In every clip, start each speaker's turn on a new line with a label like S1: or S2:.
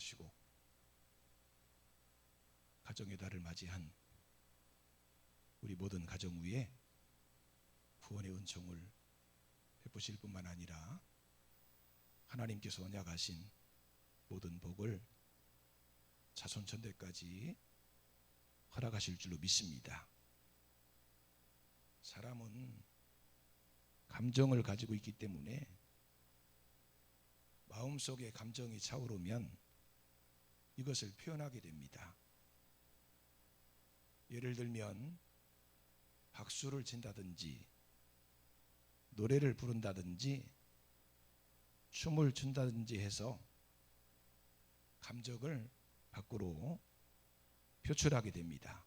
S1: 허락하시고 가정의 달을 맞이한 우리 모든 가정 위에 구원의 은총을 베푸실 뿐만 아니라 하나님께서 언약하신 모든 복을 자손천대까지 허락하실 줄로 믿습니다. 사람은 감정을 가지고 있기 때문에 마음속에 감정이 차오르면 이것을 표현하게 됩니다. 예를 들면 박수를 친다든지 노래를 부른다든지 춤을 춘다든지 해서 감정을 밖으로 표출하게 됩니다.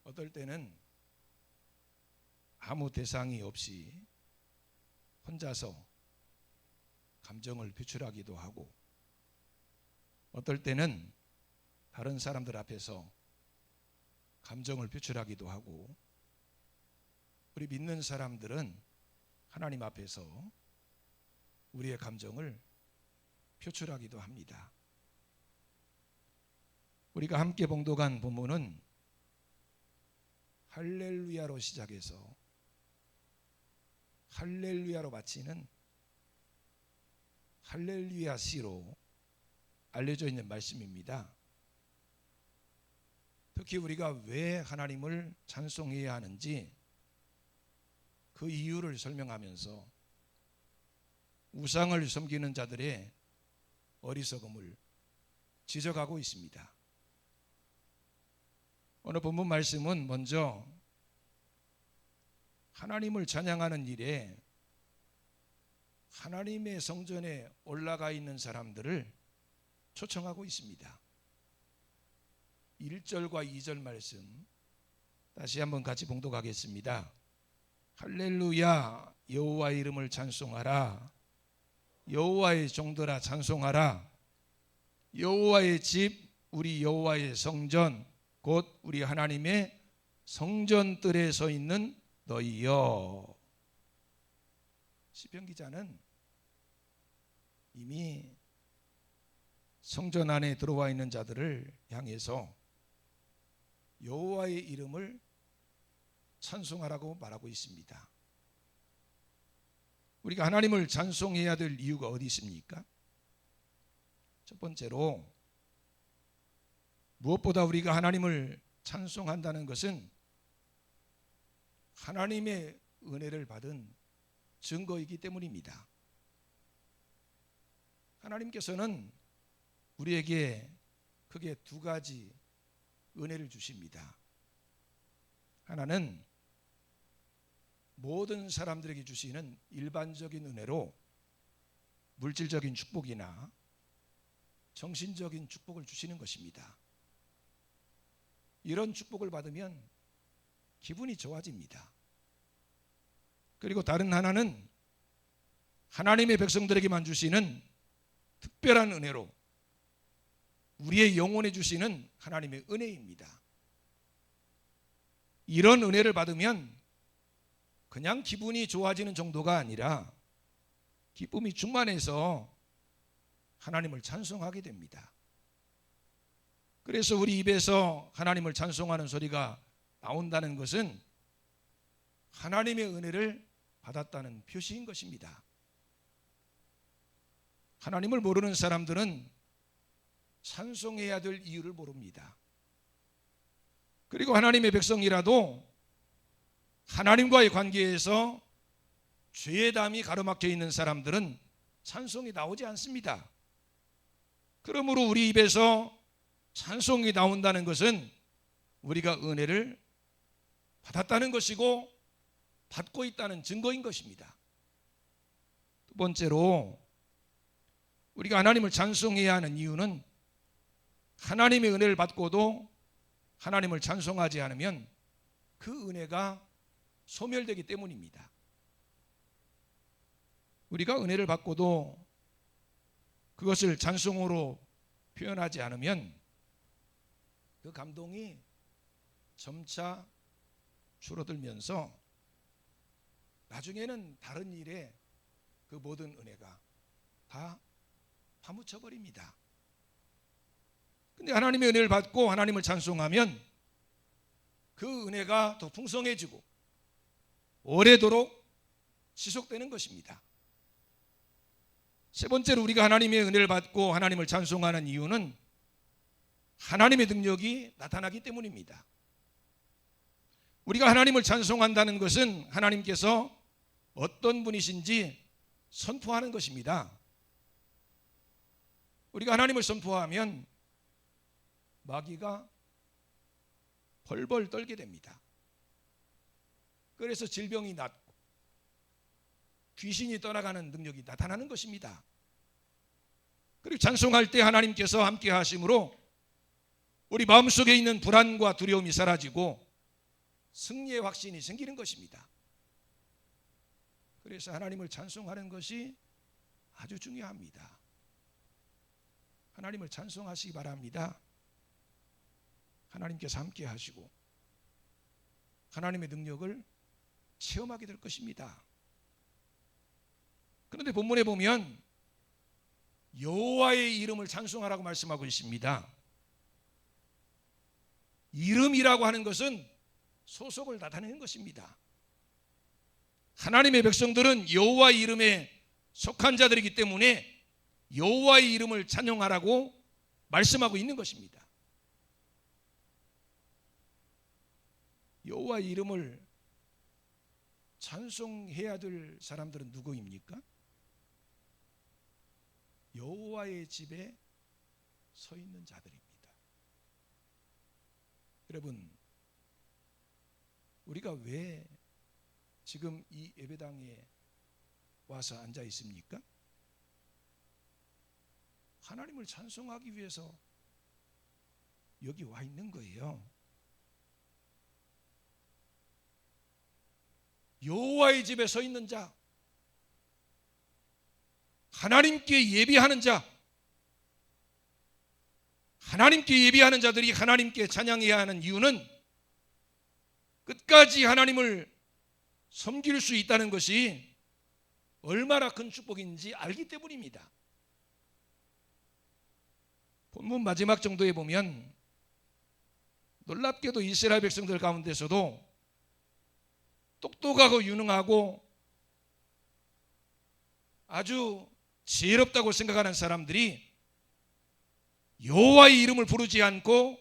S1: 어떨 때는 아무 대상이 없이 혼자서 감정을 표출하기도 하고, 어떨 때는 다른 사람들 앞에서 감정을 표출하기도 하고, 우리 믿는 사람들은 하나님 앞에서 우리의 감정을 표출하기도 합니다. 우리가 함께 봉독한 본문은 할렐루야로 시작해서 할렐루야로 마치는 할렐루야시로 알려져 있는 말씀입니다. 특히 우리가 왜 하나님을 찬송해야 하는지 그 이유를 설명하면서 우상을 섬기는 자들의 어리석음을 지적하고 있습니다. 오늘 본문 말씀은 먼저 하나님을 찬양하는 일에 하나님의 성전에 올라가 있는 사람들을 초청하고 있습니다. 1절과 2절 말씀 다시 한번 같이 봉독하겠습니다. 할렐루야, 여호와의 이름을 찬송하라. 여호와의 종들아 찬송하라. 여호와의 집, 우리 여호와의 성전, 곧 우리 하나님의 성전뜰에 서 있는 너희여. 시편 기자는 이미 성전 안에 들어와 있는 자들을 향해서 여호와의 이름을 찬송하라고 말하고 있습니다. 우리가 하나님을 찬송해야 될 이유가 어디 있습니까? 첫 번째로 무엇보다 우리가 하나님을 찬송한다는 것은 하나님의 은혜를 받은 증거이기 때문입니다. 하나님께서는 우리에게 크게 두 가지 은혜를 주십니다. 하나는 모든 사람들에게 주시는 일반적인 은혜로 물질적인 축복이나 정신적인 축복을 주시는 것입니다. 이런 축복을 받으면 기분이 좋아집니다. 그리고 다른 하나는 하나님의 백성들에게만 주시는 특별한 은혜로 우리의 영혼에 주시는 하나님의 은혜입니다. 이런 은혜를 받으면 그냥 기분이 좋아지는 정도가 아니라 기쁨이 충만해서 하나님을 찬송하게 됩니다. 그래서 우리 입에서 하나님을 찬송하는 소리가 나온다는 것은 하나님의 은혜를 받았다는 표시인 것입니다. 하나님을 모르는 사람들은 찬송해야 될 이유를 모릅니다. 그리고 하나님의 백성이라도 하나님과의 관계에서 죄의 담이 가로막혀 있는 사람들은 찬송이 나오지 않습니다. 그러므로 우리 입에서 찬송이 나온다는 것은 우리가 은혜를 받았다는 것이고 받고 있다는 증거인 것입니다. 두 번째로 우리가 하나님을 찬송해야 하는 이유는 하나님의 은혜를 받고도 하나님을 찬송하지 않으면 그 은혜가 소멸되기 때문입니다. 우리가 은혜를 받고도 그것을 찬송으로 표현하지 않으면 그 감동이 점차 줄어들면서 나중에는 다른 일에 그 모든 은혜가 다 파묻혀 버립니다. 근데 하나님의 은혜를 받고 하나님을 찬송하면 그 은혜가 더 풍성해지고 오래도록 지속되는 것입니다. 세 번째로 우리가 하나님의 은혜를 받고 하나님을 찬송하는 이유는 하나님의 능력이 나타나기 때문입니다. 우리가 하나님을 찬송한다는 것은 하나님께서 어떤 분이신지 선포하는 것입니다. 우리가 하나님을 선포하면 마귀가 벌벌 떨게 됩니다. 그래서 질병이 낫고 귀신이 떠나가는 능력이 나타나는 것입니다. 그리고 찬송할 때 하나님께서 함께 하심으로 우리 마음속에 있는 불안과 두려움이 사라지고 승리의 확신이 생기는 것입니다. 그래서 하나님을 찬송하는 것이 아주 중요합니다. 하나님을 찬송하시기 바랍니다. 하나님께서 함께 하시고 하나님의 능력을 체험하게 될 것입니다. 그런데 본문에 보면 여호와의 이름을 찬송하라고 말씀하고 있습니다. 이름이라고 하는 것은 소속을 나타내는 것입니다. 하나님의 백성들은 여호와의 이름에 속한 자들이기 때문에 여호와의 이름을 찬양하라고 말씀하고 있는 것입니다. 여호와의 이름을 찬송해야 될 사람들은 누구입니까? 여호와의 집에 서 있는 자들입니다. 여러분, 우리가 왜 지금 이 예배당에 와서 앉아 있습니까? 하나님을 찬송하기 위해서 여기 와 있는 거예요. 여호와의 집에 서 있는 자, 하나님께 예비하는 자, 하나님께 예비하는 자들이 하나님께 찬양해야 하는 이유는 끝까지 하나님을 섬길 수 있다는 것이 얼마나 큰 축복인지 알기 때문입니다. 본문 마지막 정도에 보면 놀랍게도 이스라엘 백성들 가운데서도 똑똑하고 유능하고 아주 지혜롭다고 생각하는 사람들이 여호와의 이름을 부르지 않고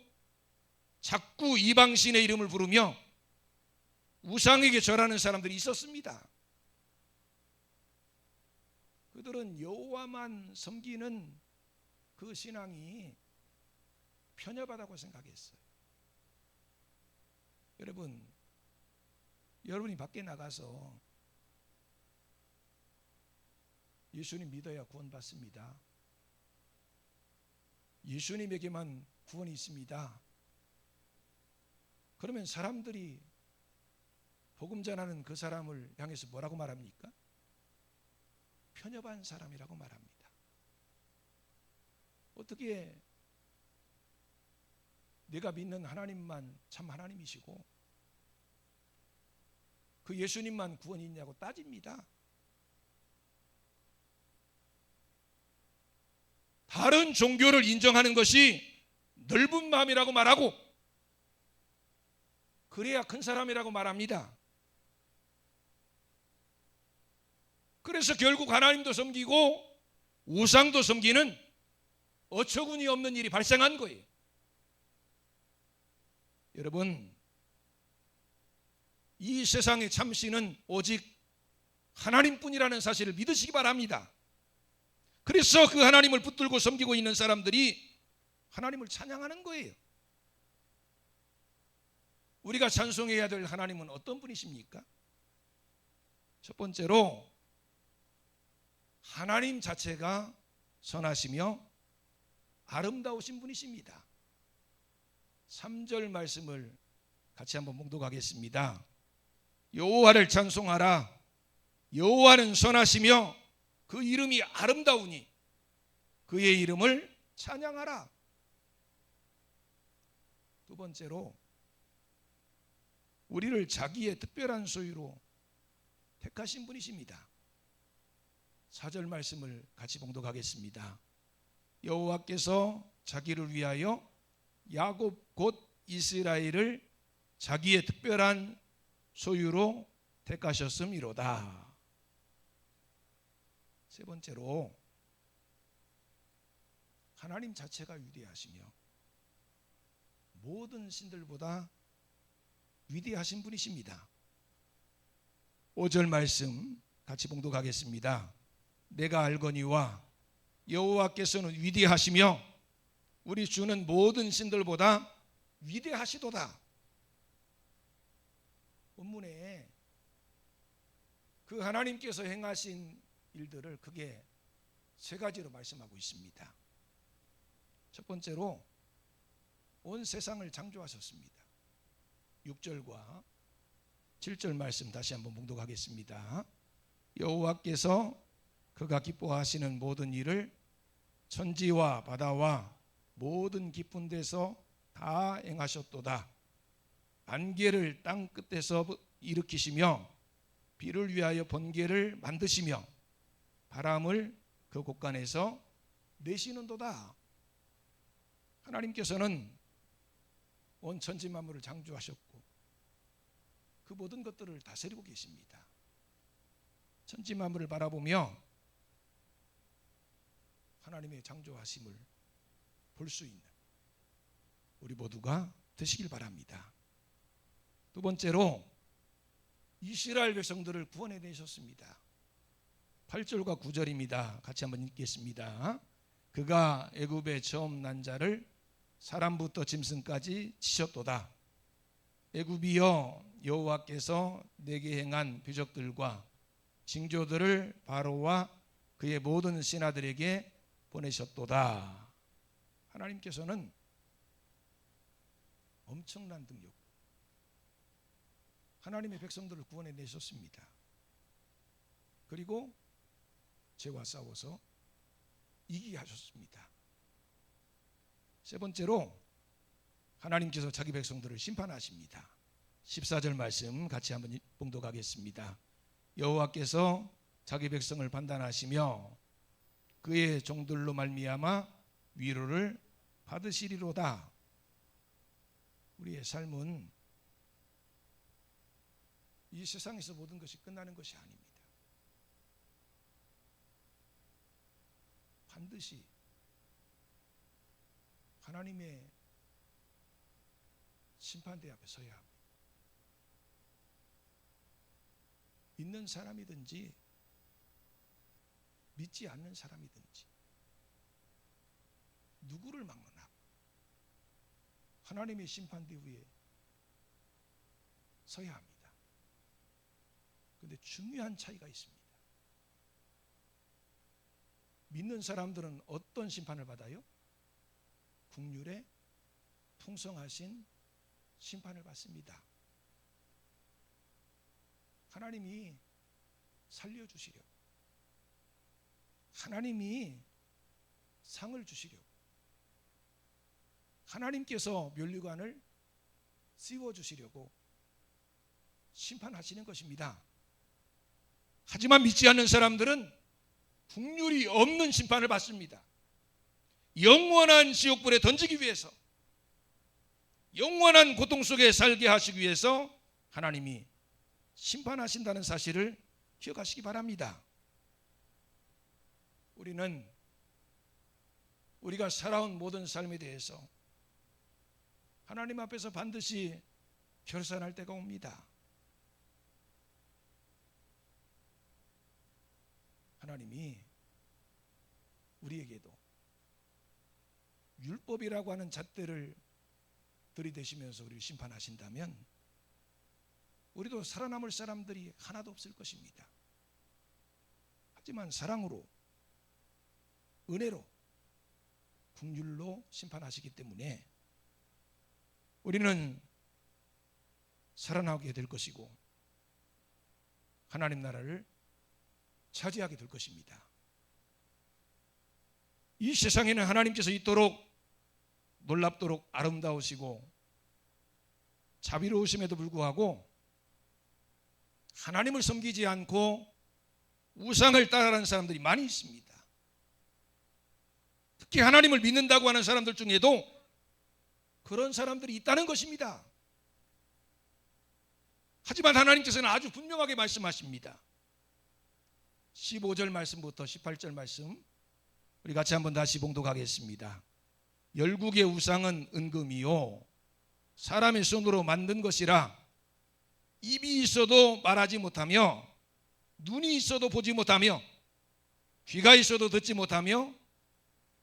S1: 자꾸 이방신의 이름을 부르며 우상에게 절하는 사람들이 있었습니다. 그들은 여호와만 섬기는 그 신앙이 편협하다고 생각했어요. 여러분이 밖에 나가서 예수님 믿어야 구원받습니다. 예수님에게만 구원이 있습니다. 그러면 사람들이 복음 전하는 그 사람을 향해서 뭐라고 말합니까? 편협한 사람이라고 말합니다. 어떻게 내가 믿는 하나님만 참 하나님이시고 그 예수님만 구원이 있냐고 따집니다. 다른 종교를 인정하는 것이 넓은 마음이라고 말하고 그래야 큰 사람이라고 말합니다. 그래서 결국 하나님도 섬기고 우상도 섬기는 어처구니 없는 일이 발생한 거예요. 여러분, 이 세상의 참신은 오직 하나님뿐이라는 사실을 믿으시기 바랍니다. 그래서 그 하나님을 붙들고 섬기고 있는 사람들이 하나님을 찬양하는 거예요. 우리가 찬송해야 될 하나님은 어떤 분이십니까? 첫 번째로 하나님 자체가 선하시며 아름다우신 분이십니다. 3절 말씀을 같이 한번 봉독하겠습니다. 여호와를 찬송하라. 여호와는 선하시며 그 이름이 아름다우니 그의 이름을 찬양하라. 두 번째로 우리를 자기의 특별한 소유로 택하신 분이십니다. 4절 말씀을 같이 봉독하겠습니다. 여호와께서 자기를 위하여 야곱 곧 이스라엘을 자기의 특별한 소유로 택하셨음이로다. 세 번째로, 하나님 자체가 위대하시며 모든 신들보다 위대하신 분이십니다. 5절 말씀 같이 봉독하겠습니다. 내가 알거니와 여호와께서는 위대하시며 우리 주는 모든 신들보다 위대하시도다. 본문에 그 하나님께서 행하신 일들을 크게 세 가지로 말씀하고 있습니다. 첫 번째로 온 세상을 창조하셨습니다. 6절과 7절 말씀 다시 한번 봉독하겠습니다. 여호와께서 그가 기뻐하시는 모든 일을 천지와 바다와 모든 깊은 데서 다 행하셨도다. 안개를 땅 끝에서 일으키시며 비를 위하여 번개를 만드시며 바람을 그 곳간에서 내시는도다. 하나님께서는 온 천지 만물을 창조하셨고 그 모든 것들을 다스리고 계십니다. 천지 만물을 바라보며 하나님의 창조하심을 볼 수 있는 우리 모두가 되시길 바랍니다. 두 번째로 이스라엘 백성들을 구원해 내셨습니다. 8절과 9절입니다. 같이 한번 읽겠습니다. 그가 애굽의 처음 난 자를 사람부터 짐승까지 치셨도다. 애굽이여 여호와께서 내게 행한 표적들과 징조들을 바로와 그의 모든 신하들에게 보내셨도다. 하나님께서는 엄청난 능력, 하나님의 백성들을 구원해 내셨습니다. 그리고 죄와 싸워서 이기게 하셨습니다. 세 번째로 하나님께서 자기 백성들을 심판하십니다. 14절 말씀 같이 한번 봉독하겠습니다. 여호와께서 자기 백성을 판단하시며 그의 종들로 말미암아 위로를 받으시리로다. 우리의 삶은 이 세상에서 모든 것이 끝나는 것이 아닙니다. 반드시 하나님의 심판대 앞에 서야 합니다. 믿는 사람이든지 믿지 않는 사람이든지 누구를 막느나 하나님의 심판대 위에 서야 합니다. 그런데 중요한 차이가 있습니다. 믿는 사람들은 어떤 심판을 받아요? 긍휼에 풍성하신 심판을 받습니다. 하나님이 살려주시려고, 하나님이 상을 주시려고, 하나님께서 면류관을 씌워주시려고 심판하시는 것입니다. 하지만 믿지 않는 사람들은 긍휼이 없는 심판을 받습니다. 영원한 지옥불에 던지기 위해서, 영원한 고통 속에 살게 하시기 위해서 하나님이 심판하신다는 사실을 기억하시기 바랍니다. 우리는 우리가 살아온 모든 삶에 대해서 하나님 앞에서 반드시 결산할 때가 옵니다. 하나님이 우리에게도 율법이라고 하는 잣대를 들이대시면서 우리를 심판하신다면 우리도 살아남을 사람들이 하나도 없을 것입니다. 하지만 사랑으로, 은혜로, 긍휼로 심판하시기 때문에 우리는 살아나게 될 것이고 하나님 나라를 차지하게 될 것입니다. 이 세상에는 하나님께서 이토록 놀랍도록 아름다우시고 자비로우심에도 불구하고 하나님을 섬기지 않고 우상을 따라가는 사람들이 많이 있습니다. 특히 하나님을 믿는다고 하는 사람들 중에도 그런 사람들이 있다는 것입니다. 하지만 하나님께서는 아주 분명하게 말씀하십니다. 15절 말씀부터 18절 말씀 우리 같이 한번 다시 봉독하겠습니다. 열국의 우상은 은금이요 사람의 손으로 만든 것이라 입이 있어도 말하지 못하며 눈이 있어도 보지 못하며 귀가 있어도 듣지 못하며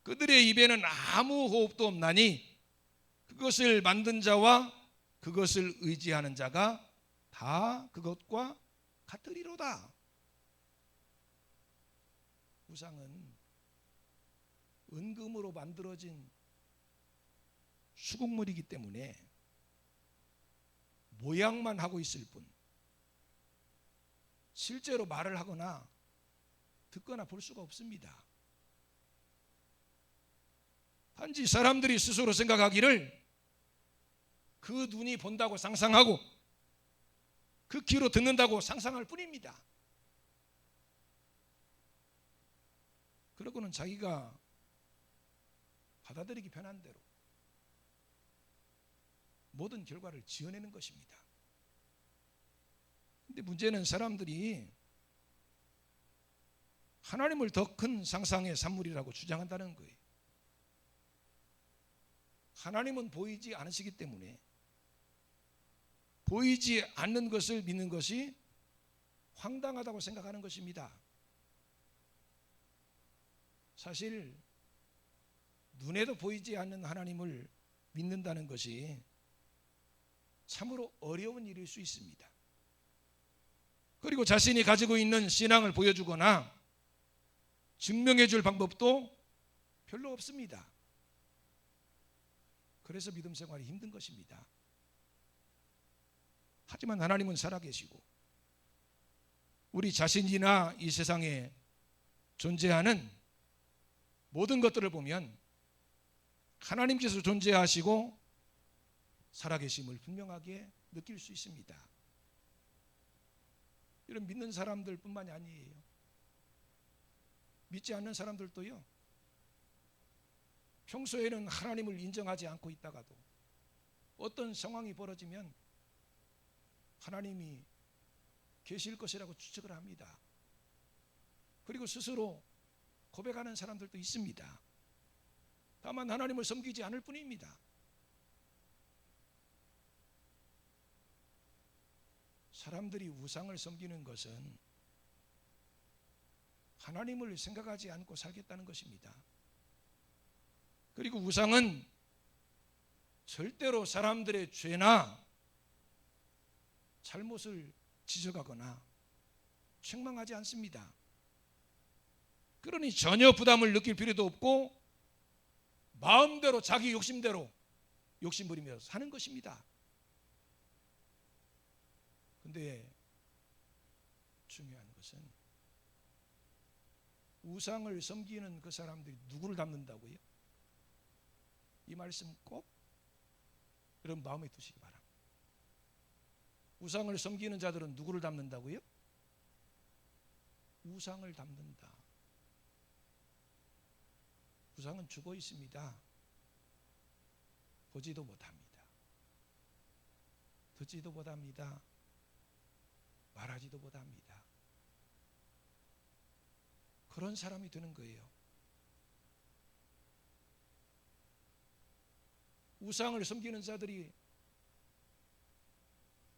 S1: 그들의 입에는 아무 호흡도 없나니 그것을 만든 자와 그것을 의지하는 자가 다 그것과 같으리로다. 우상은 은금으로 만들어진 수국물이기 때문에 모양만 하고 있을 뿐 실제로 말을 하거나 듣거나 볼 수가 없습니다. 단지 사람들이 스스로 생각하기를 그 눈이 본다고 상상하고 그 귀로 듣는다고 상상할 뿐입니다. 그러고는 자기가 받아들이기 편한 대로 모든 결과를 지어내는 것입니다. 근데 문제는 사람들이 하나님을 더 큰 상상의 산물이라고 주장한다는 거예요. 하나님은 보이지 않으시기 때문에 보이지 않는 것을 믿는 것이 황당하다고 생각하는 것입니다. 사실 눈에도 보이지 않는 하나님을 믿는다는 것이 참으로 어려운 일일 수 있습니다. 그리고 자신이 가지고 있는 신앙을 보여주거나 증명해 줄 방법도 별로 없습니다. 그래서 믿음 생활이 힘든 것입니다. 하지만 하나님은 살아계시고 우리 자신이나 이 세상에 존재하는 모든 것들을 보면 하나님께서 존재하시고 살아계심을 분명하게 느낄 수 있습니다. 이런 믿는 사람들 뿐만이 아니에요. 믿지 않는 사람들도요, 평소에는 하나님을 인정하지 않고 있다가도 어떤 상황이 벌어지면 하나님이 계실 것이라고 추측을 합니다. 그리고 스스로 고백하는 사람들도 있습니다. 다만 하나님을 섬기지 않을 뿐입니다. 사람들이 우상을 섬기는 것은 하나님을 생각하지 않고 살겠다는 것입니다. 그리고 우상은 절대로 사람들의 죄나 잘못을 지적하거나 책망하지 않습니다. 그러니 전혀 부담을 느낄 필요도 없고 마음대로 자기 욕심대로 욕심부리며 사는 것입니다. 그런데 중요한 것은 우상을 섬기는 그 사람들이 누구를 닮는다고요? 이 말씀 꼭 여러분 마음에 두시기 바랍니다. 우상을 섬기는 자들은 누구를 닮는다고요? 우상을 닮는다. 우상은 죽어 있습니다. 보지도 못합니다. 듣지도 못합니다. 말하지도 못합니다. 그런 사람이 되는 거예요. 우상을 섬기는 자들이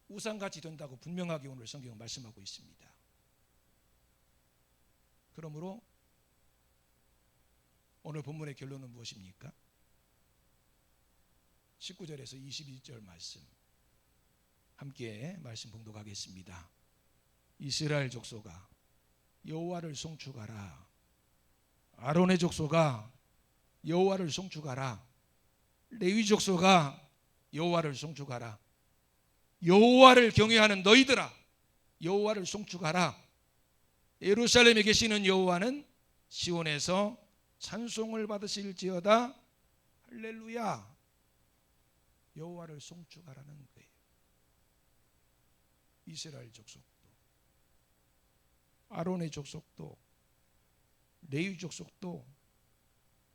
S1: 우상같이 된다고 분명하게 오늘 성경은 말씀하고 있습니다. 그러므로 오늘 본문의 결론은 무엇입니까? 19절에서 22절 말씀 함께 말씀 봉독하겠습니다. 이스라엘 족속아 여호와를 송축하라. 아론의 족속아 여호와를 송축하라. 레위 족속아 여호와를 송축하라. 여호와를 경외하는 너희들아 여호와를 송축하라. 예루살렘에 계시는 여호와는 시온에서 찬송을 받으실지어다. 할렐루야. 여호와를 송축하라는 거예요. 이스라엘 족속도 아론의 족속도 레위 족속도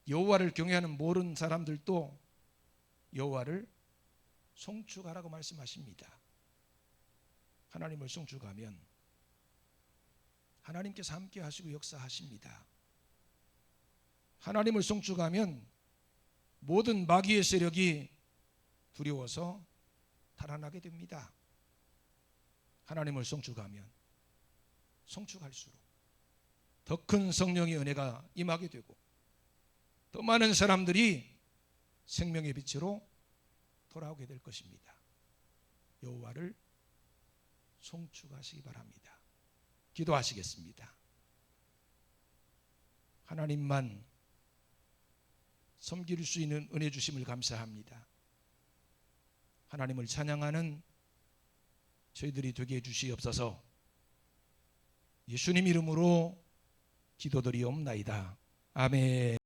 S1: 여호와를 경외하는 모든 사람들도 여호와를 송축하라고 말씀하십니다. 하나님을 송축하면 하나님께서 함께 하시고 역사하십니다. 하나님을 송축하면 모든 마귀의 세력이 두려워서 달아나게 됩니다. 하나님을 송축하면 송축할수록 더 큰 성령의 은혜가 임하게 되고 더 많은 사람들이 생명의 빛으로 돌아오게 될 것입니다. 여호와를 송축하시기 바랍니다. 기도하시겠습니다. 하나님만 섬길 수 있는 은혜 주심을 감사합니다. 하나님을 찬양하는 저희들이 되게 해주시옵소서. 예수님 이름으로 기도드리옵나이다. 아멘.